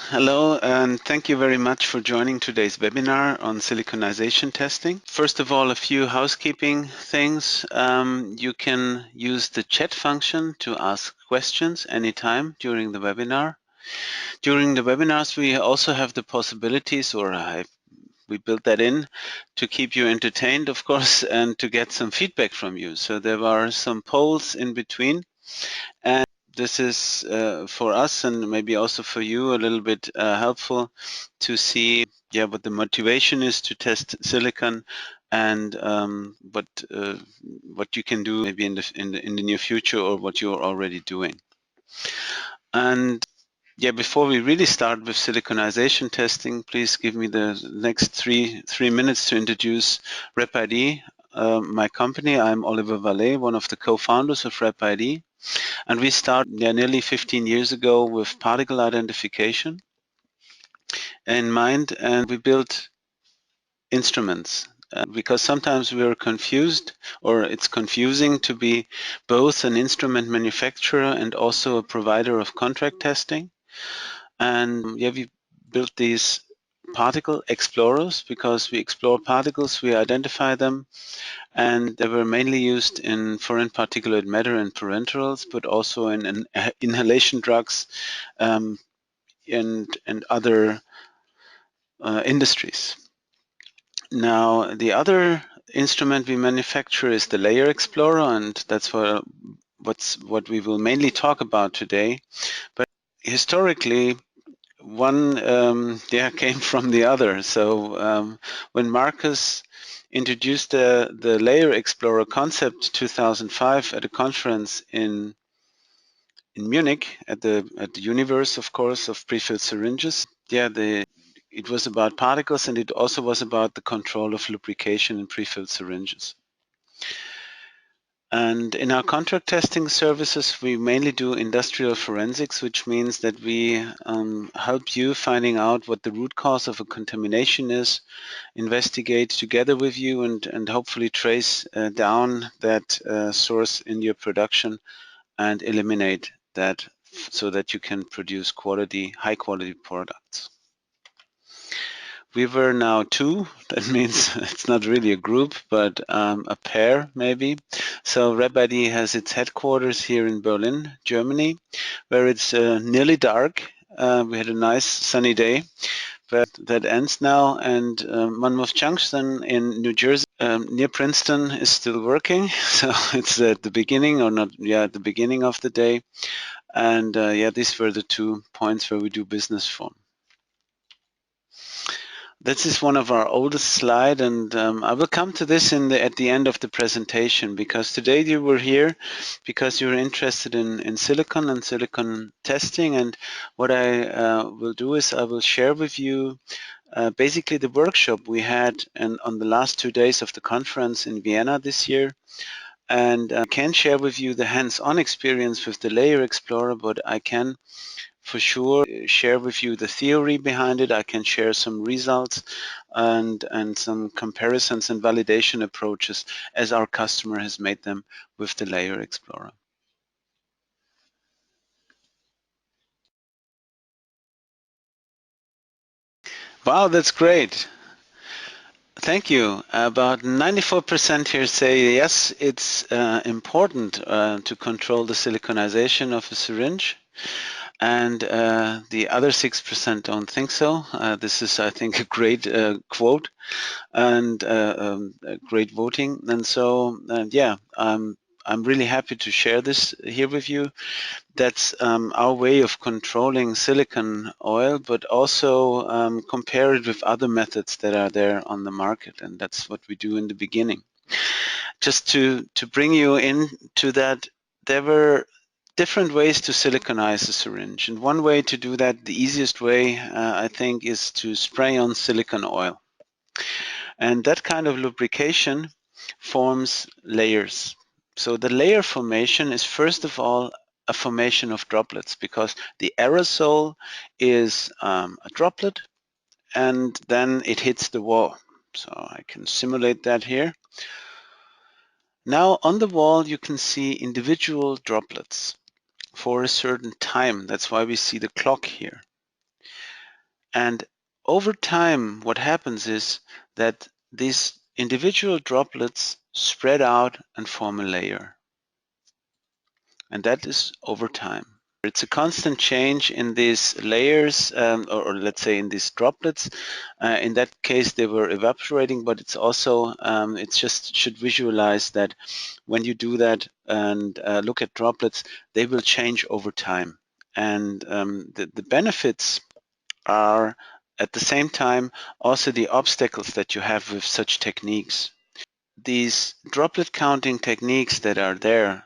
Hello, and thank you very much for joining today's webinar on siliconization testing. First of all, a few housekeeping things. You can use the chat function to ask questions anytime during the webinar. During the webinars, we also have the possibilities, we built that in to keep you entertained, of course, and to get some feedback from you. So there are some polls in between, and this is for us and maybe also for you a little bit helpful to see what the motivation is to test silicon and what you can do maybe in the near future or what you're already doing. And before we really start with siliconization testing, please give me the next three minutes to introduce rap.ID, my company. I'm Oliver Vallet, one of the co-founders of rap.ID. And we started nearly 15 years ago with particle identification in mind, and we built instruments because sometimes we're confused, or it's confusing to be both an instrument manufacturer and also a provider of contract testing. And we built these particle explorers because we explore particles, we identify them, and they were mainly used in foreign particulate matter and parenterals, but also in inhalation drugs and other industries. Now, the other instrument we manufacture is the layer explorer, and that's what we will mainly talk about today. But historically, one came from the other. So when Marcus introduced the layer explorer concept 2005 at a conference in Munich at the universe, of course, of prefilled syringes, it was about particles, and it also was about the control of lubrication in prefilled syringes. And in our contract testing services, we mainly do industrial forensics, which means that we help you finding out what the root cause of a contamination is, investigate together with you, and hopefully trace down that source in your production and eliminate that so that you can produce high quality products. We were now two. That means it's not really a group, but a pair maybe. So rap.ID has its headquarters here in Berlin, Germany, where it's nearly dark. We had a nice sunny day, but that ends now. And Monmouth Junction in New Jersey, near Princeton, is still working. So it's at the beginning, or not? Yeah, at the beginning of the day. And these were the 2 points where we do business from. This is one of our oldest slides, and I will come to this at the end of the presentation, because today you were here because you're interested in silicon and silicon testing. And what I will do is I will share with you basically the workshop we had on the last 2 days of the conference in Vienna this year. And I can share with you the hands-on experience with the Layer Explorer, but I can for sure share with you the theory behind it. I can share some results and some comparisons and validation approaches as our customer has made them with the Layer Explorer. Wow, that's great. Thank you. About 94% here say yes, it's important to control the siliconization of a syringe. And the other 6% don't think so. This is, I think, a great quote and great voting. And so, I'm really happy to share this here with you. That's our way of controlling silicon oil, but also compare it with other methods that are there on the market. And that's what we do in the beginning. Just to bring you into that, there were different ways to siliconize a syringe. And one way to do that, the easiest way, I think, is to spray on silicon oil. And that kind of lubrication forms layers. So the layer formation is, first of all, a formation of droplets, because the aerosol is a droplet, and then it hits the wall. So I can simulate that here. Now on the wall, you can see individual droplets for a certain time. That's why we see the clock here. And over time, what happens is that these individual droplets spread out and form a layer. And that is over time. It's a constant change in these layers, or let's say in these droplets. In that case, they were evaporating, but it's also, it's just should visualize that when you do that and look at droplets, they will change over time. And the benefits are at the same time also the obstacles that you have with such techniques. These droplet counting techniques that are there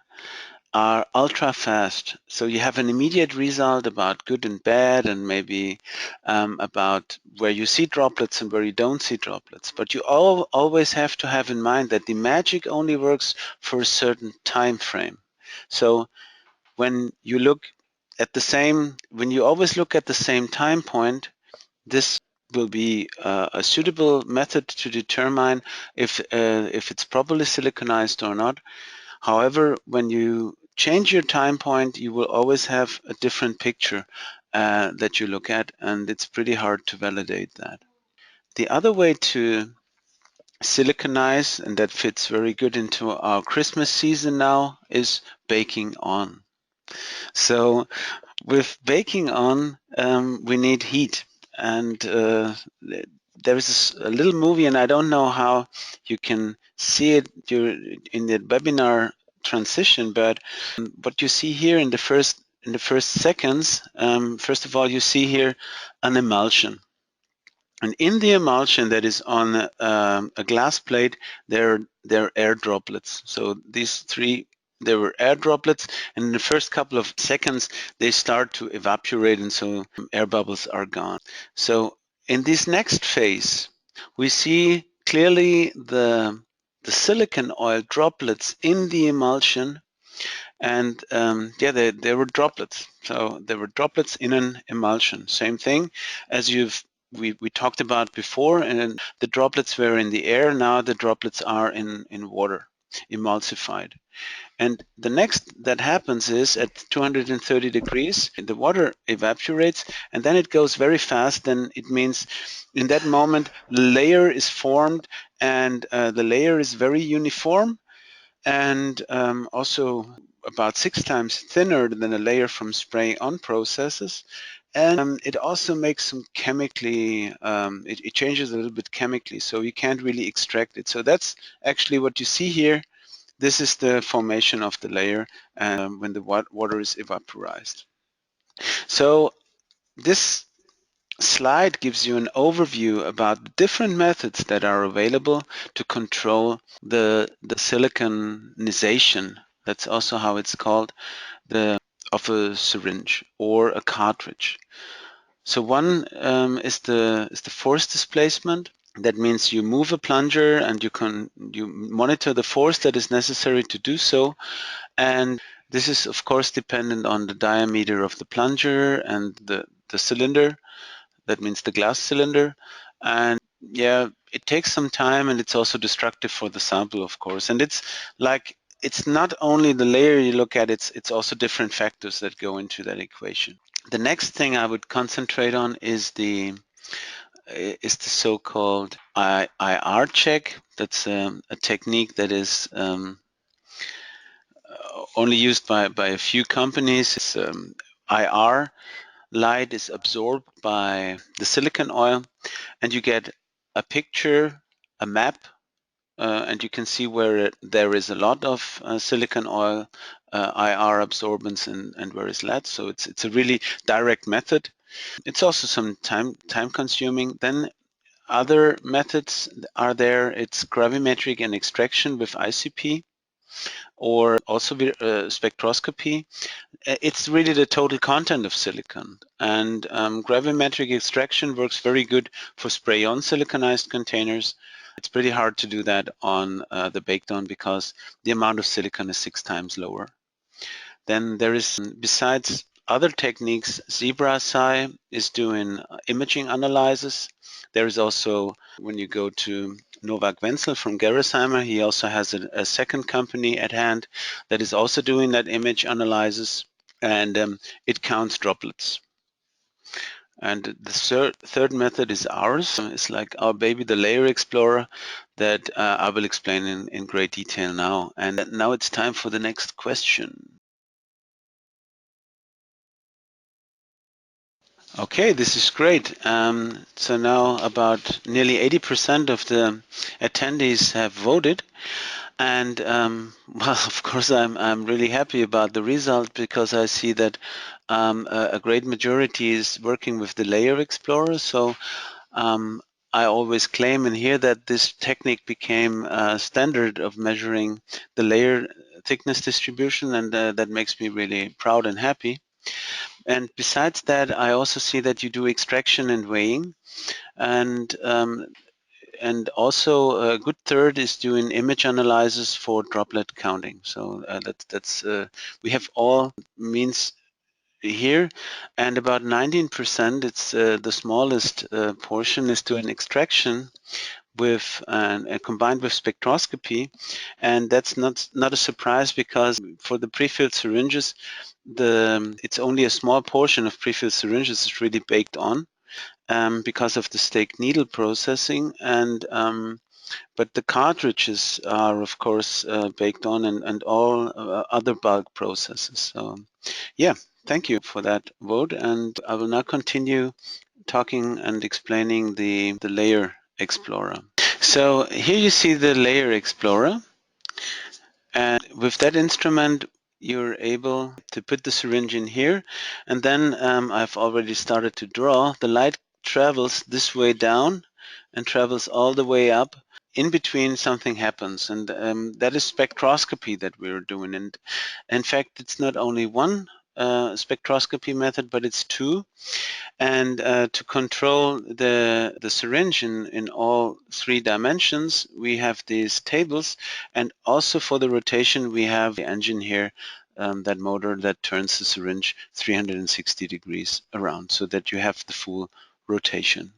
are ultra fast. So you have an immediate result about good and bad, and maybe about where you see droplets and where you don't see droplets. But you always have to have in mind that the magic only works for a certain time frame. So when you look at the same, when you always look at the same time point, this will be a suitable method to determine if it's properly siliconized or not. However, when you change your time point, you will always have a different picture that you look at, and it's pretty hard to validate that. The other way to siliconize, and that fits very good into our Christmas season now, is baking on. So with baking on, we need heat. And there is a little movie, and I don't know how you can see it in the webinar transition, but what you see here in the first seconds, first of all, you see here an emulsion. And in the emulsion that is on a glass plate, there are air droplets. So these three, there were air droplets, and in the first couple of seconds, they start to evaporate, and so air bubbles are gone. So in this next phase, we see clearly the silicon oil droplets in the emulsion, and yeah, there were droplets. So there were droplets in an emulsion. Same thing as we talked about before, and the droplets were in the air. Now the droplets are in water, emulsified. And the next that happens is at 230 degrees, the water evaporates, and then it goes very fast. Then it means in that moment, the layer is formed, and the layer is very uniform, and also about 6 times thinner than a layer from spray on processes. And it also makes some chemically, it changes a little bit chemically, so you can't really extract it. So that's actually what you see here. This is the formation of the layer when the water is evaporized. So this slide gives you an overview about the different methods that are available to control the siliconization. That's also how it's called, of a syringe or a cartridge. So one is the force displacement. That means you move a plunger and you monitor the force that is necessary to do so. And this is of course dependent on the diameter of the plunger and the cylinder. That means the glass cylinder. And yeah, it takes some time, and it's also destructive for the sample, of course. And it's like, it's not only the layer you look at, it's also different factors that go into that equation. The next thing I would concentrate on is the so-called IR check. That's a technique that is only used by a few companies. It's IR light is absorbed by the silicon oil, and you get a picture, a map, and you can see where there is a lot of silicon oil IR absorbance and where is less. So it's a really direct method. It's also some time consuming. Then other methods are there. It's gravimetric and extraction with ICP, or also spectroscopy. It's really the total content of silicon. And gravimetric extraction works very good for spray-on siliconized containers. It's pretty hard to do that on the bake-down because the amount of silicon is 6 times lower. Then there is, besides other techniques, ZebraSci is doing imaging analysis. There is also, when you go to Novak Wenzel from Gerresheimer, he also has a second company at hand that is also doing that image analysis, and it counts droplets. And the third method is ours. It's like our baby, the layer explorer, that I will explain in great detail now. And now it's time for the next question. Okay, this is great. So now about nearly 80% of the attendees have voted. And well, of course, I'm really happy about the result because I see that a great majority is working with the layer explorer. So um, I always claim in here that this technique became a standard of measuring the layer thickness distribution, and that makes me really proud and happy. And besides that, I also see that you do extraction and weighing, and also a good third is doing image analysis for droplet counting. So that's we have all means here, and about 19%, it's the smallest portion, is doing extraction with combined with spectroscopy, and that's not a surprise because for the pre-filled syringes, it's only a small portion of pre-filled syringes is really baked on because of the stake needle processing, and but the cartridges are of course baked on, and all other bulk processes. So yeah, thank you for that vote, and I will now continue talking and explaining the layer explorer. So here you see the layer explorer, and with that instrument you're able to put the syringe in here, and then I've already started to draw. The light travels this way down and travels all the way up. In between something happens, and that is spectroscopy that we're doing. And in fact, it's not only one spectroscopy method, but it's two. And to control the syringe in all three dimensions, we have these tables. And also for the rotation, we have the engine here, that motor that turns the syringe 360 degrees around so that you have the full rotation.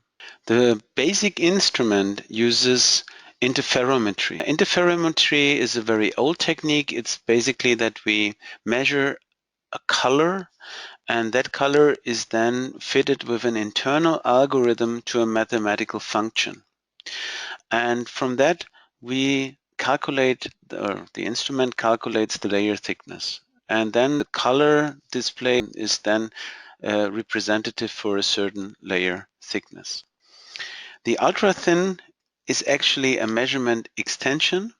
The basic instrument uses interferometry. Interferometry is a very old technique. It's basically that we measure a color, and that color is then fitted with an internal algorithm to a mathematical function. And from that, we calculate, or the instrument calculates the layer thickness. And then the color display is then representative for a certain layer thickness. The ultra thin is actually a measurement extension,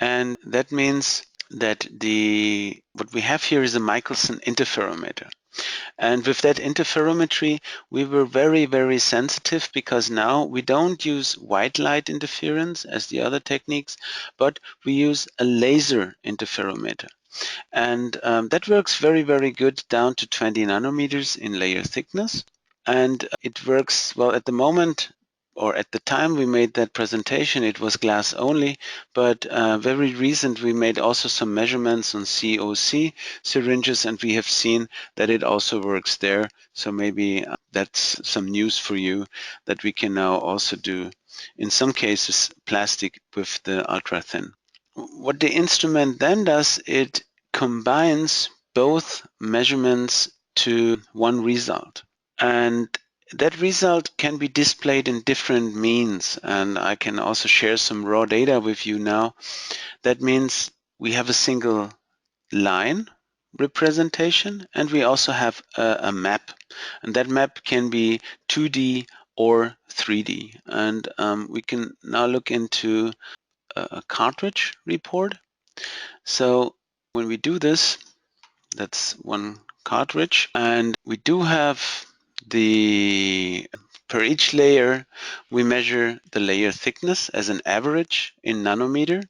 and that means that what we have here is a Michelson interferometer. And with that interferometry, we were very, very sensitive because now we don't use white light interference as the other techniques, but we use a laser interferometer. And that works very, very good down to 20 nanometers in layer thickness. And it works well at the moment, or at the time we made that presentation, it was glass only, but very recent we made also some measurements on COC syringes, and we have seen that it also works there. So maybe that's some news for you, that we can now also do, in some cases, plastic with the ultra thin. What the instrument then does, it combines both measurements to one result. And that result can be displayed in different means. And I can also share some raw data with you now. That means we have a single line representation, and we also have a map. And that map can be 2D or 3D. And we can now look into a cartridge report. So when we do this, that's one cartridge, and we do have per each layer, we measure the layer thickness as an average in nanometer,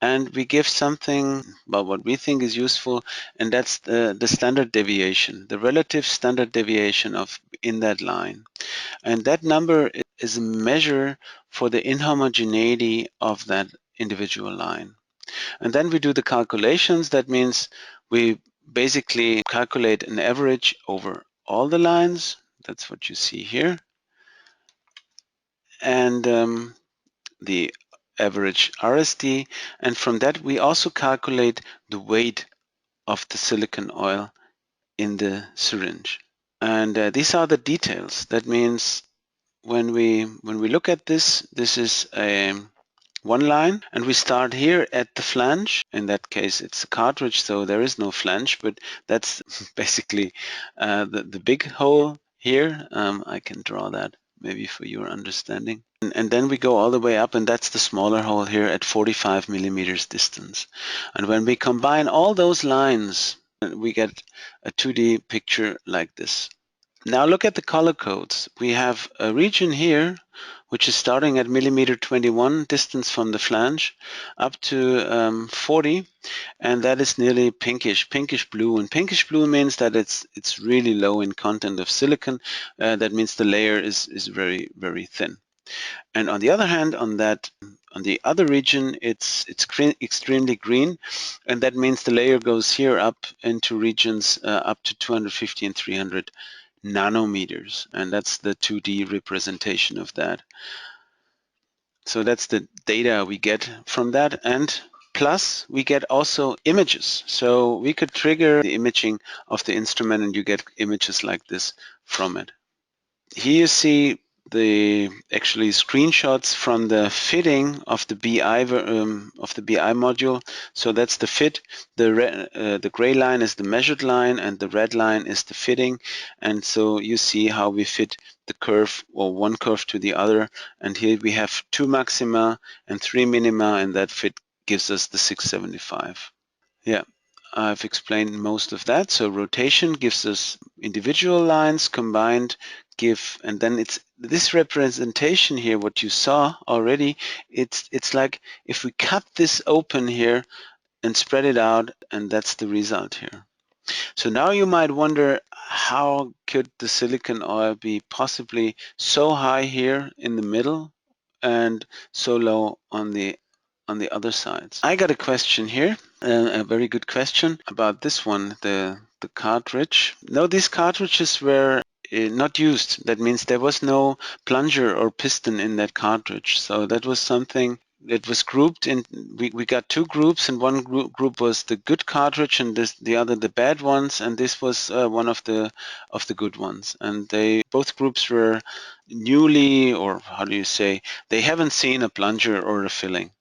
and we give something about what we think is useful, and that's the standard deviation, the relative standard deviation in that line. And that number is a measure for the inhomogeneity of that individual line. And then we do the calculations. That means we basically calculate an average over all the lines. That's what you see here. And the average RSD. And from that, we also calculate the weight of the silicon oil in the syringe. And these are the details. That means when we look at this, this is a one line, and we start here at the flange. In that case, it's a cartridge, so there is no flange, but that's basically the big hole here. I can draw that maybe for your understanding. And then we go all the way up, and that's the smaller hole here at 45 millimeters distance. And when we combine all those lines, we get a 2D picture like this. Now look at the color codes. We have a region here which is starting at millimeter 21 distance from the flange up to 40, and that is nearly pinkish blue. And pinkish blue means that it's really low in content of silicon. That means the layer is very, very thin. And on the other hand, on the other region, it's extremely green, and that means the layer goes here up into regions up to 250 and 300 nanometers, and that's the 2D representation of that. So that's the data we get from that, and plus we get also images. So we could trigger the imaging of the instrument, and you get images like this from it. Here you see the actually screenshots from the fitting of the BI module. So that's the fit. The gray line is the measured line, and the red line is the fitting. And so you see how we fit the curve, or one curve to the other. And here we have 2 maxima and 3 minima, and that fit gives us the 675. Yeah, I've explained most of that. So rotation gives us individual lines combined and then it's this representation here, what you saw already, it's like if we cut this open here and spread it out, and that's the result here. So now you might wonder, how could the silicon oil be possibly so high here in the middle and so low on the other sides? I got a question here, a very good question about this one, the cartridge. No, these cartridges were not used. That means there was no plunger or piston in that cartridge. So that was something that was grouped in. We got 2 groups, and one group was the good cartridge, and the other the bad ones. And this was one of the good ones. And both groups were newly, or how do you say, they haven't seen a plunger or a filling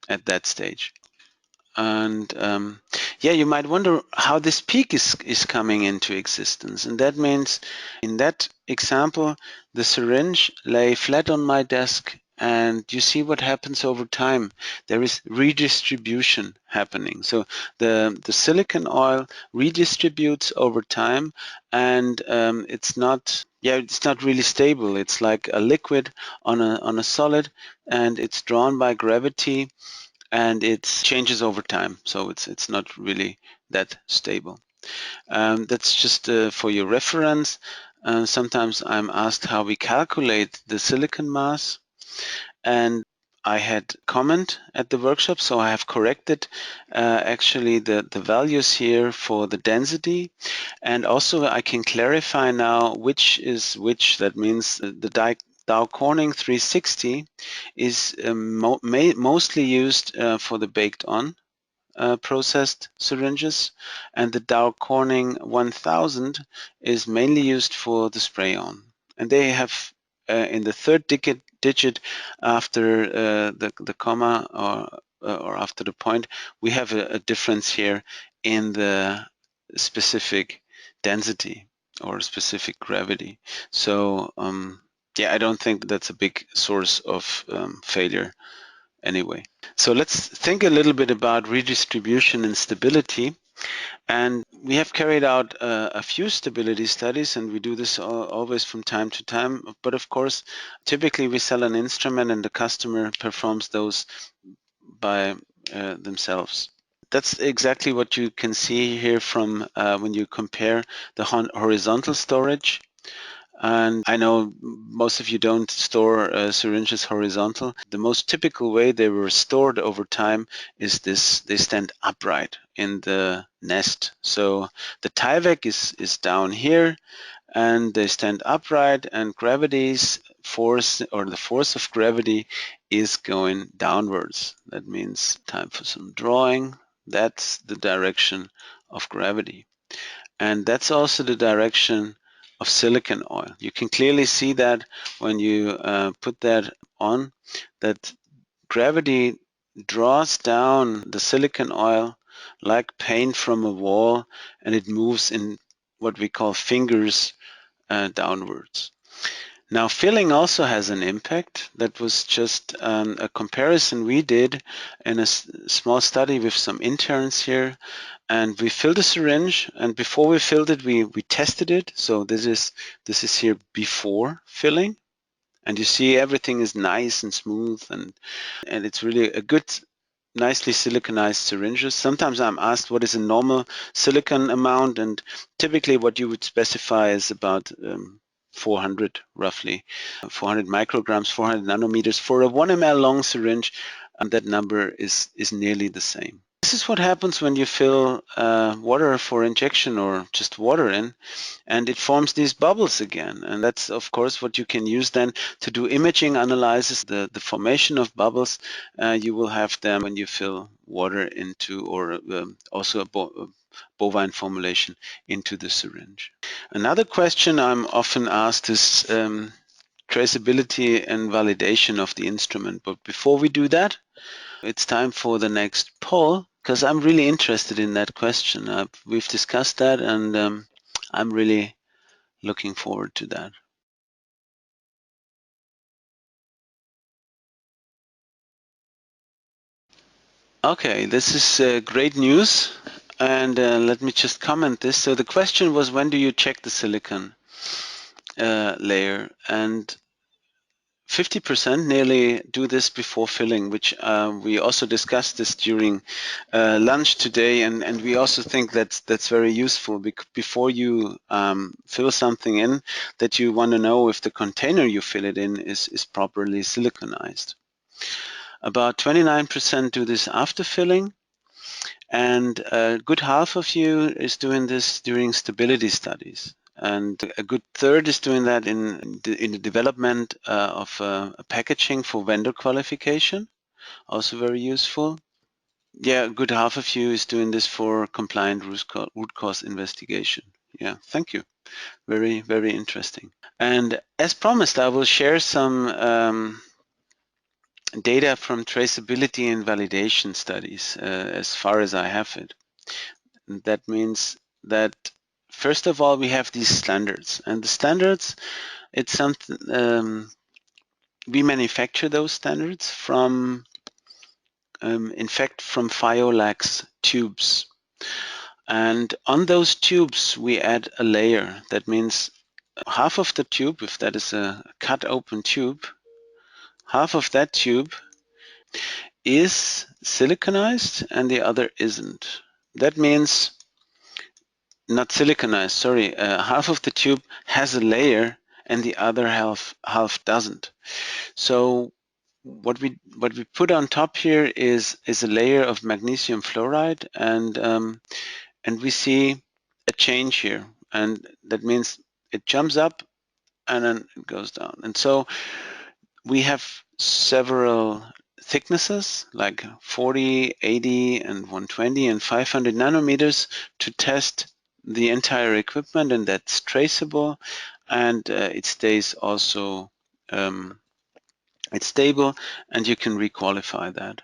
at that stage. And yeah, you might wonder how this peak is coming into existence. And that means in that example, the syringe lay flat on my desk, and you see what happens over time. There is redistribution happening. So the silicon oil redistributes over time, and it's not really stable. It's like a liquid on a solid, and it's drawn by gravity, and it changes over time, so it's not really that stable. That's just for your reference. Sometimes I'm asked how we calculate the silicon mass, and I had comment at the workshop, so I have corrected actually the values here for the density, and also I can clarify now which is which. That means the Dow Corning 360 is mostly used for the baked-on processed syringes, and the Dow Corning 1000 is mainly used for the spray-on. And they have in the third digit after the comma, or after the point, we have a difference here in the specific density or specific gravity. So yeah, I don't think that's a big source of failure anyway. So let's think a little bit about redistribution and stability. And we have carried out a few stability studies, and we do this always from time to time. But of course, typically we sell an instrument and the customer performs those by themselves. That's exactly what you can see here from when you compare the horizontal storage. And I know most of you don't store syringes horizontal. The most typical way they were stored over time is this: they stand upright in the nest. So the Tyvek is down here, and they stand upright, and gravity's force, or the force of gravity, is going downwards. That means time for some drawing. That's the direction of gravity. And that's also the direction of silicone oil. You can clearly see that when you put that on, that gravity draws down the silicone oil like paint from a wall, and it moves in what we call fingers downwards. Now, filling also has an impact. That was just a comparison we did in a small study with some interns here. And we filled a syringe, and before we filled it, we tested it. So this is here before filling, and you see everything is nice and smooth, and it's really a good, nicely siliconized syringes. Sometimes I'm asked what is a normal silicon amount, and typically what you would specify is about 400, roughly 400 micrograms, 400 nanometers. For a 1 ml long syringe, that number is nearly the same. This is what happens when you fill water for injection or just water in, and it forms these bubbles again. And that's, of course, what you can use then to do imaging analysis. The formation of bubbles, you will have them when you fill water into, or also a bovine formulation into the syringe. Another question I'm often asked is traceability and validation of the instrument. But before we do that, it's time for the next poll, because I'm really interested in that question. We've discussed that, and I'm really looking forward to that. Okay, this is great news, and let me just comment this. So the question was, when do you check the silicon layer? And 50% nearly do this before filling, which we also discussed this during lunch today, and we also think that's very useful, before you fill something in, that you want to know if the container you fill it in is properly siliconized. About 29% do this after filling, and a good half of you is doing this during stability studies. And a good third is doing that in the development of a packaging for vendor qualification, also very useful. Yeah, a good half of you is doing this for compliant root cause investigation. Yeah, thank you. Very, very interesting. And as promised, I will share some data from traceability and validation studies as far as I have it. And that means that first of all, we have these standards, and the standards, it's something we manufacture those standards from, in fact, from Phiolax tubes. And on those tubes, we add a layer. That means half of the tube, if that is a cut open tube, half of that tube is siliconized and the other isn't. That means not siliconized, sorry, half of the tube has a layer and the other half doesn't. So what we put on top here is a layer of magnesium fluoride, and we see a change here, and that means it jumps up and then it goes down. And so we have several thicknesses like 40, 80, and 120 and 500 nanometers to test the entire equipment, and that's traceable, and it stays also it's stable, and you can requalify that.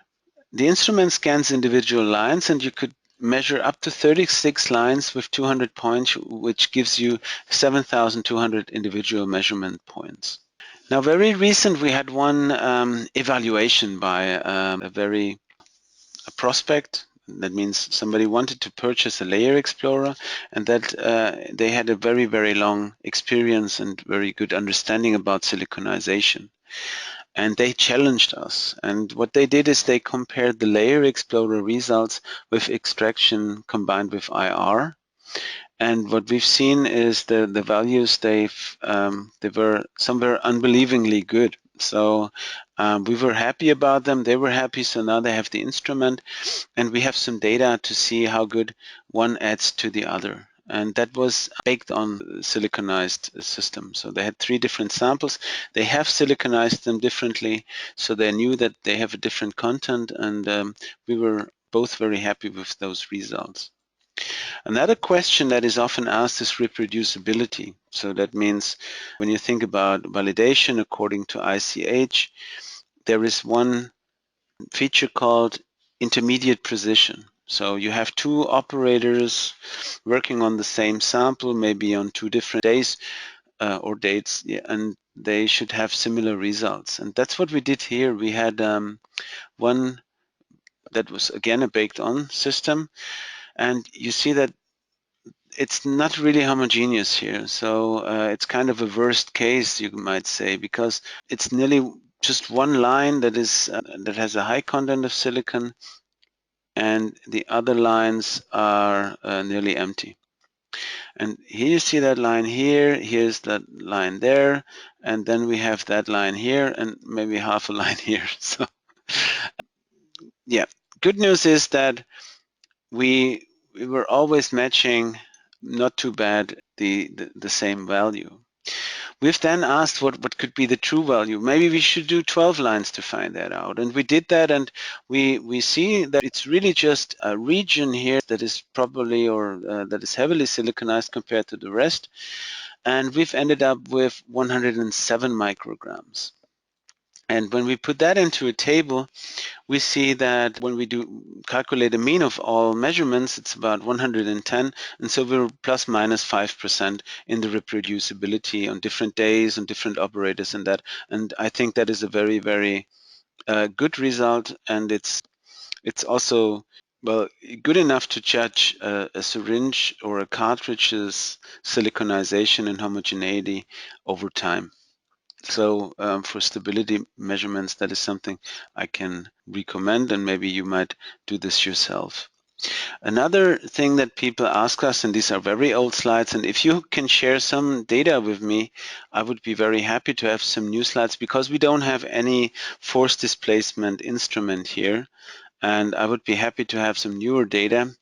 The instrument scans individual lines, and you could measure up to 36 lines with 200 points, which gives you 7,200 individual measurement points. Now, very recent, we had one evaluation by a prospect. That means somebody wanted to purchase a layer explorer, and that they had a very, very long experience and very good understanding about siliconization. And they challenged us. And what they did is they compared the layer explorer results with extraction combined with IR. And what we've seen is the values they were somewhere unbelievingly good. So we were happy about them. They were happy. So now they have the instrument, and we have some data to see how good one adds to the other. And that was baked on siliconized system. So they had 3 different samples. They have siliconized them differently, so they knew that they have a different content, and we were both very happy with those results. Another question that is often asked is reproducibility. So that means when you think about validation according to ICH, there is one feature called intermediate precision. So you have two operators working on the same sample, maybe on two different days or dates, yeah, and they should have similar results. And that's what we did here. We had one that was again a baked on system, and you see that it's not really homogeneous here. So it's kind of a worst case, you might say, because it's nearly just one line that is that has a high content of silicon, and the other lines are nearly empty. And here you see that line here, here's that line there, and then we have that line here and maybe half a line here. So yeah, good news is that we were always matching, not too bad, the same value. We've then asked what could be the true value. Maybe we should do 12 lines to find that out. And we did that, and we see that it's really just a region here that is probably or that is heavily siliconized compared to the rest. And we've ended up with 107 micrograms. And when we put that into a table, we see that when we do calculate the mean of all measurements, it's about 110. And so we're plus minus 5% in the reproducibility on different days, on different operators and that. And I think that is a very, very good result. And it's also, well, good enough to judge a syringe or a cartridge's siliconization and homogeneity over time. So for stability measurements, that is something I can recommend, and maybe you might do this yourself. Another thing that people ask us, and these are very old slides, and if you can share some data with me, I would be very happy to have some new slides because we don't have any force displacement instrument here, and I would be happy to have some newer data.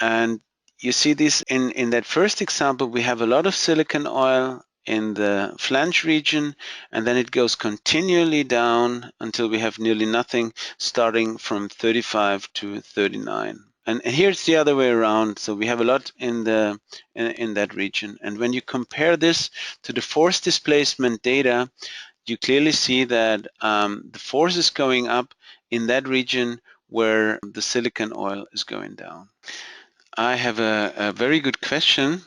And you see this in that first example, we have a lot of silicon oil in the flange region, and then it goes continually down until we have nearly nothing, starting from 35 to 39. And here's the other way around. So we have a lot in that region. And when you compare this to the force displacement data, you clearly see that the force is going up in that region where the silicon oil is going down. I have a very good question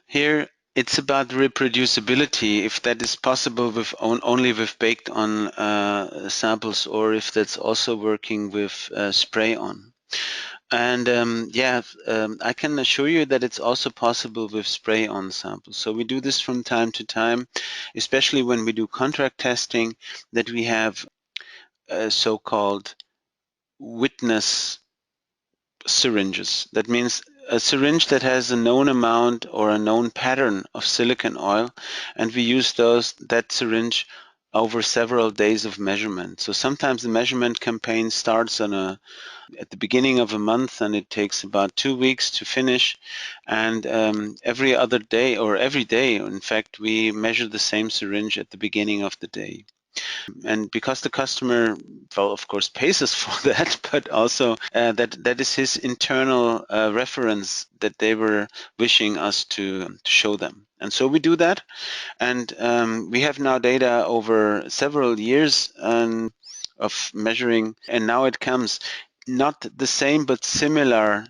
here. It's about reproducibility, if that is possible with only with baked on samples, or if that's also working with spray on. And I can assure you that it's also possible with spray on samples. So we do this from time to time, especially when we do contract testing, that we have so-called witness syringes. That means a syringe that has a known amount or a known pattern of silicon oil, and we use that syringe over several days of measurement. So sometimes the measurement campaign starts at the beginning of a month, and it takes about 2 weeks to finish. And every other day or every day, in fact, we measure the same syringe at the beginning of the day. And because the customer, well, of course, pays us for that, but also that is his internal reference that they were wishing us to show them. And so we do that. And we have now data over several years of measuring, and now it comes not the same but similar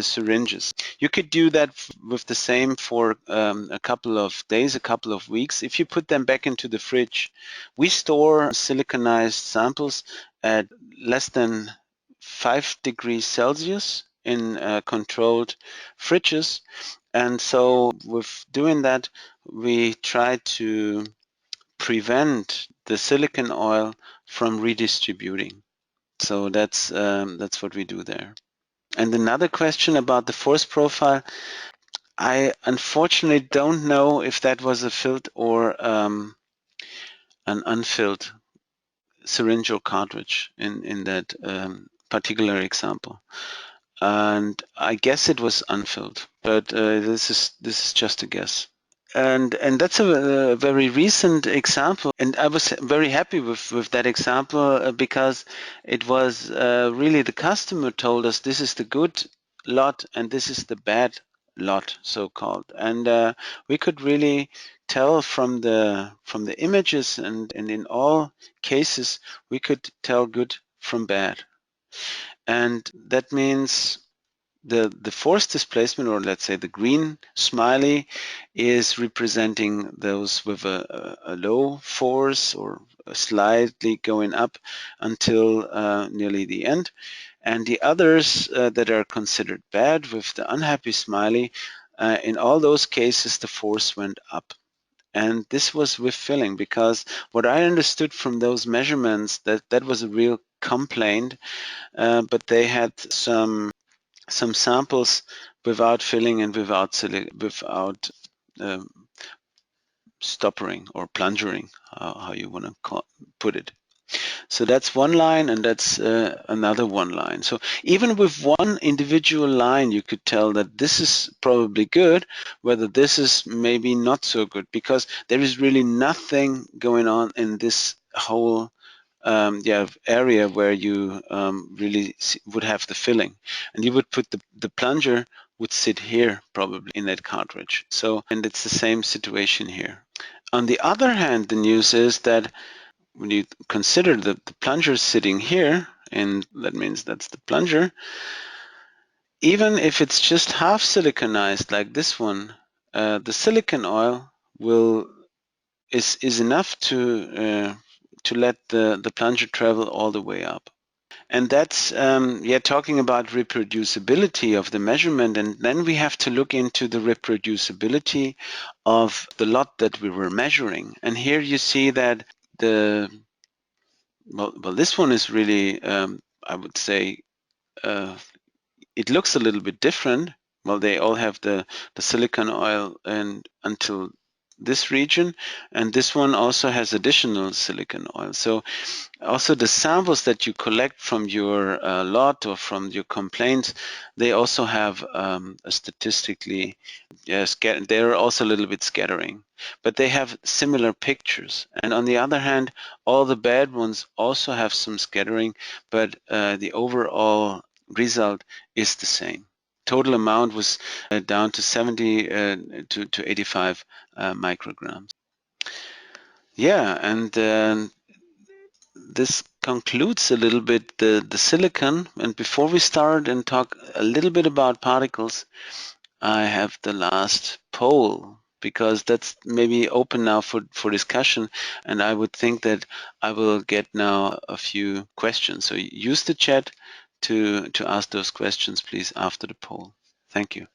syringes. You could do that with the same for a couple of days, a couple of weeks. If you put them back into the fridge, we store siliconized samples at less than 5 degrees Celsius in controlled fridges. And so with doing that, we try to prevent the silicon oil from redistributing. So that's what we do there. And another question about the force profile, I unfortunately don't know if that was a filled or an unfilled syringe or cartridge in that particular example. And I guess it was unfilled, but this is just a guess. And that's a very recent example, and I was very happy with that example because it was really the customer told us this is the good lot and this is the bad lot, so-called. And we could really tell from the images, and in all cases we could tell good from bad. And that means the force displacement, or let's say the green smiley, is representing those with a low force or slightly going up until nearly the end. And the others that are considered bad, with the unhappy smiley, in all those cases the force went up. And this was with filling, because what I understood from those measurements, that was a real complaint, but they had some samples without filling and without um, stoppering or plungering, how you want to put it. So that's one line, and that's another one line. So even with one individual line, you could tell that this is probably good, whether this is maybe not so good, because there is really nothing going on in this whole area where you really would have the filling. And you would put the plunger would sit here probably in that cartridge. So, and it's the same situation here. On the other hand, the news is that when you consider the plunger sitting here, and that means that's the plunger, even if it's just half siliconized like this one, the silicon oil is enough to let the plunger travel all the way up. And that's talking about reproducibility of the measurement, and then we have to look into the reproducibility of the lot that we were measuring. And here you see that this one is really, I would say, it looks a little bit different. Well, they all have the silicon oil and until this region, and this one also has additional silicon oil. So also the samples that you collect from your lot or from your complaints, they also have a statistically, they're also a little bit scattering, but they have similar pictures. And on the other hand, all the bad ones also have some scattering, but the overall result is the same. Total amount was down to 70 to 85 micrograms. Yeah, and this concludes a little bit the silicon. And before we start and talk a little bit about particles, I have the last poll, because that's maybe open now for discussion. And I would think that I will get now a few questions. So use the chat to ask those questions, please, after the poll. Thank you.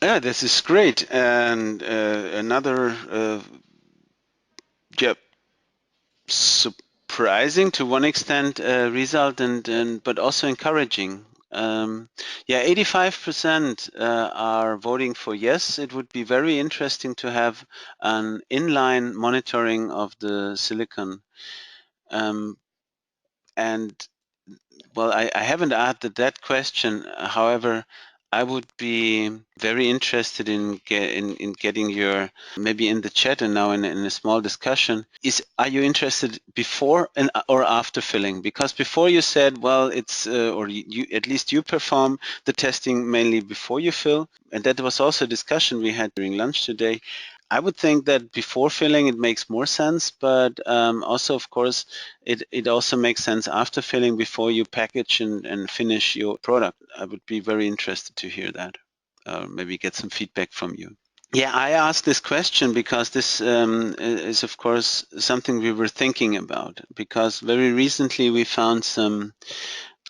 Yeah, this is great. And another yeah, surprising to one extent result, and but also encouraging. Yeah, 85% are voting for yes. It would be very interesting to have an inline monitoring of the silicon. And well, I haven't added that question. However, I would be very interested in getting your, maybe in the chat and now in a small discussion, are you interested before and or after filling? Because before you said, well, it's or you at least you perform the testing mainly before you fill, and that was also a discussion we had during lunch today. I would think that before filling it makes more sense, but also, of course, it also makes sense after filling, before you package and finish your product. I would be very interested to hear that, maybe get some feedback from you. Yeah, I asked this question because this is, of course, something we were thinking about, because very recently we found some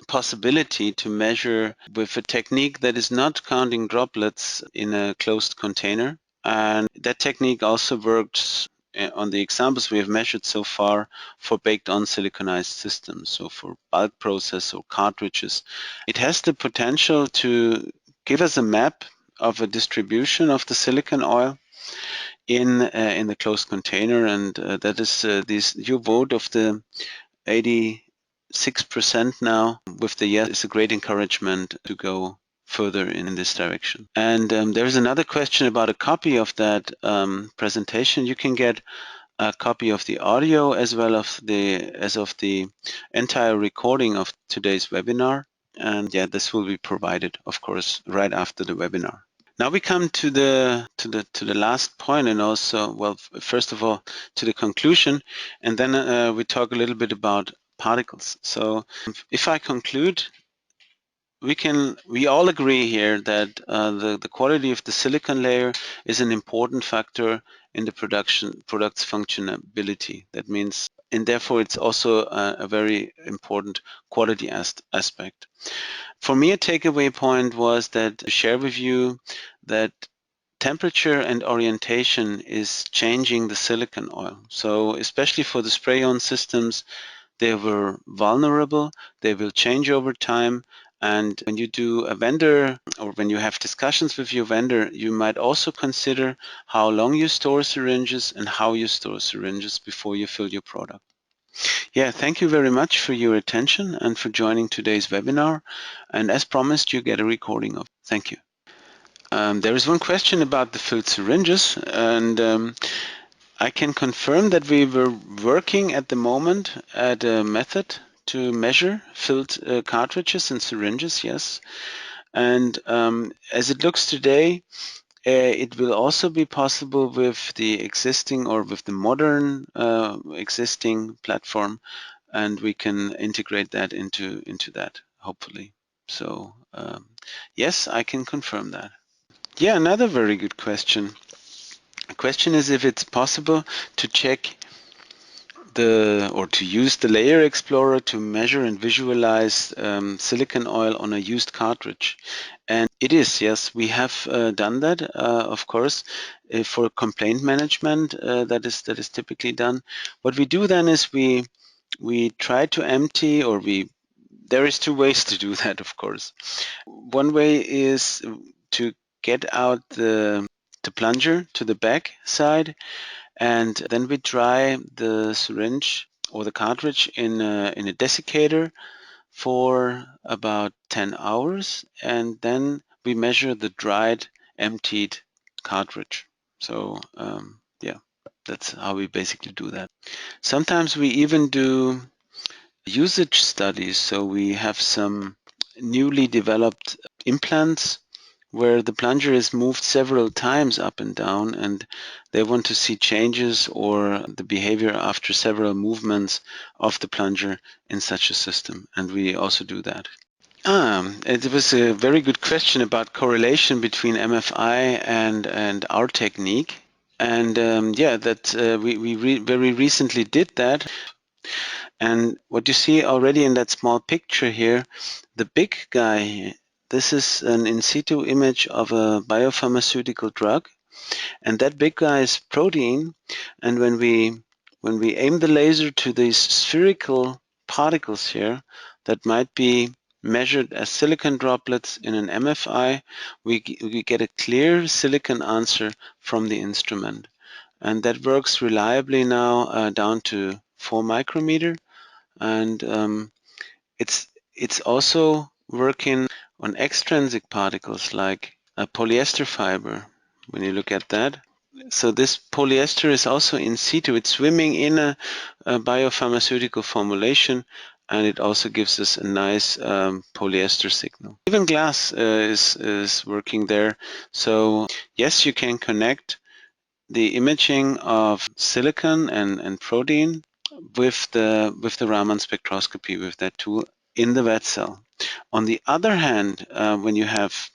possibility to measure with a technique that is not counting droplets in a closed container. And that technique also works on the examples we have measured so far for baked-on siliconized systems, so for bulk process or cartridges. It has the potential to give us a map of a distribution of the silicon oil in the closed container, and that is this your vote of the 86% now with the yes is a great encouragement to go further in this direction. And there is another question about a copy of that presentation. You can get a copy of the audio as well as of the entire recording of today's webinar. And yeah, this will be provided, of course, right after the webinar. Now we come to the last point, and also, well, first of all, to the conclusion, and then we talk a little bit about particles. So if I conclude, we all agree here that the quality of the silicon layer is an important factor in the product's functionality. That means, and therefore it's also a very important quality aspect. For me, a takeaway point was that to share with you that temperature and orientation is changing the silicon oil. So especially for the spray-on systems, they were vulnerable, they will change over time. And when you do a vendor, or when you have discussions with your vendor, you might also consider how long you store syringes and how you store syringes before you fill your product. Yeah, thank you very much for your attention and for joining today's webinar. And as promised, you get a recording of it. Thank you. There is one question about the filled syringes, and I can confirm that we were working at the moment at a method to measure filled cartridges and syringes, yes. And as it looks today, it will also be possible with the existing or with the modern existing platform, and we can integrate that into that, hopefully. So yes, I can confirm that. Yeah, another very good question. The question is if it's possible to check or to use the layer explorer to measure and visualize silicon oil on a used cartridge. And it is, yes, we have done that, of course, for complaint management. That is typically done. What we do then is we try to empty, or there is two ways to do that, of course. One way is to get out the plunger to the back side, and then we dry the syringe or the cartridge in a desiccator for about 10 hours, and then we measure the dried, emptied cartridge. So yeah, that's how we basically do that. Sometimes we even do usage studies. So we have some newly developed implants where the plunger is moved several times up and down, and they want to see changes or the behavior after several movements of the plunger in such a system, and we also do that. It was a very good question about correlation between MFI and our technique. And yeah, that we very recently did that. And what you see already in that small picture here, the big guy, this is an in situ image of a biopharmaceutical drug, and that big guy is protein. And when we aim the laser to these spherical particles here that might be measured as silicon droplets in an MFI, we get a clear silicon answer from the instrument. And that works reliably now down to 4 micrometer. And it's also working on extrinsic particles like a polyester fiber. When you look at that, so this polyester is also in situ. It's swimming in a biopharmaceutical formulation, and it also gives us a nice polyester signal. Even glass is working there. So yes, you can connect the imaging of silicon and protein with the Raman spectroscopy, with that tool in the wet cell. On the other hand, when you have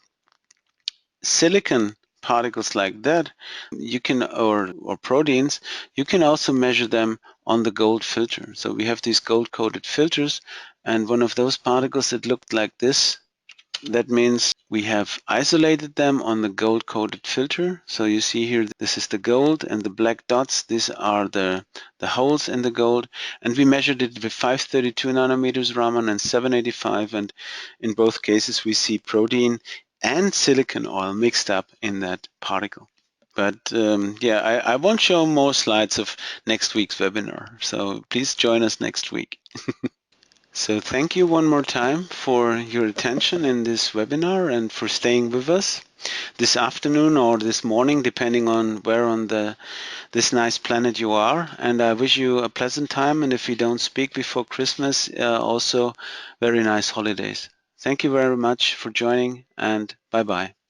silicon particles like that, you can, or proteins, you can also measure them on the gold filter. So we have these gold coated filters, and one of those particles that looked like this, that means we have isolated them on the gold coated filter. So you see here, this is the gold, and the black dots, these are the holes in the gold. And we measured it with 532 nanometers Raman and 785. And in both cases, we see protein and silicon oil mixed up in that particle. But yeah, I won't show more slides of next week's webinar. So please join us next week. So thank you one more time for your attention in this webinar and for staying with us this afternoon or this morning, depending on where on this nice planet you are. And I wish you a pleasant time. And if we don't speak before Christmas, also very nice holidays. Thank you very much for joining, and bye-bye.